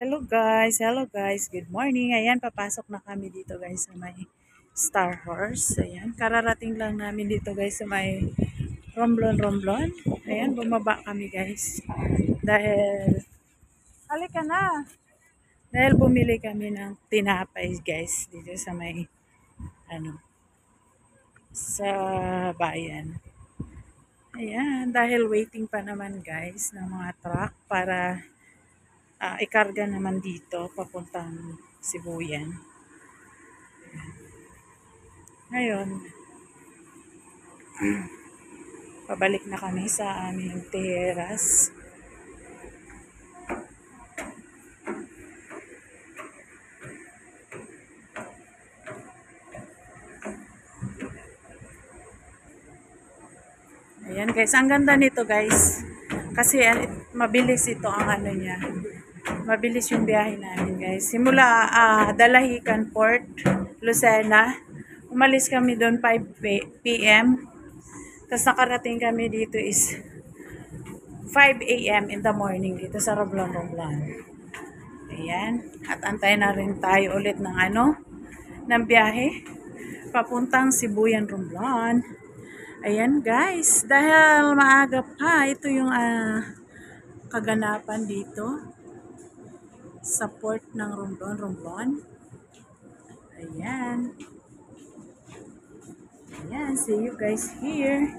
Hello guys, good morning. Ayan, papasok na kami dito guys sa may Star Horse. Ayan, kararating lang namin dito guys sa may Romblon. Ayan, bumaba kami guys. Dahil, halika na. Dahil bumili kami ng tinapay guys dito sa may, ano, sa bayan. Ayan, dahil waiting pa naman guys ng mga truck para ikarga naman dito papuntang Sibuyan. Ngayon, pabalik na kami sa aming teras. Ayan guys, ang ganda nito guys. Kasi mabilis ito ang ano niya. Mabilis yung biyahe namin guys. Simula Dalahican Port, Lucena. Umalis kami doon 5 p.m. Tapos nakarating kami dito is 5 a.m. in the morning dito sa Romblon. Ayan. At antay na rin tayo ulit ng ng biyahe. Papuntang Sibuyan, Romblon. Ayan guys, dahil maaga pa, ito yung kaganapan dito sa port ng Romblon. Ayan. Ayan, see you guys here.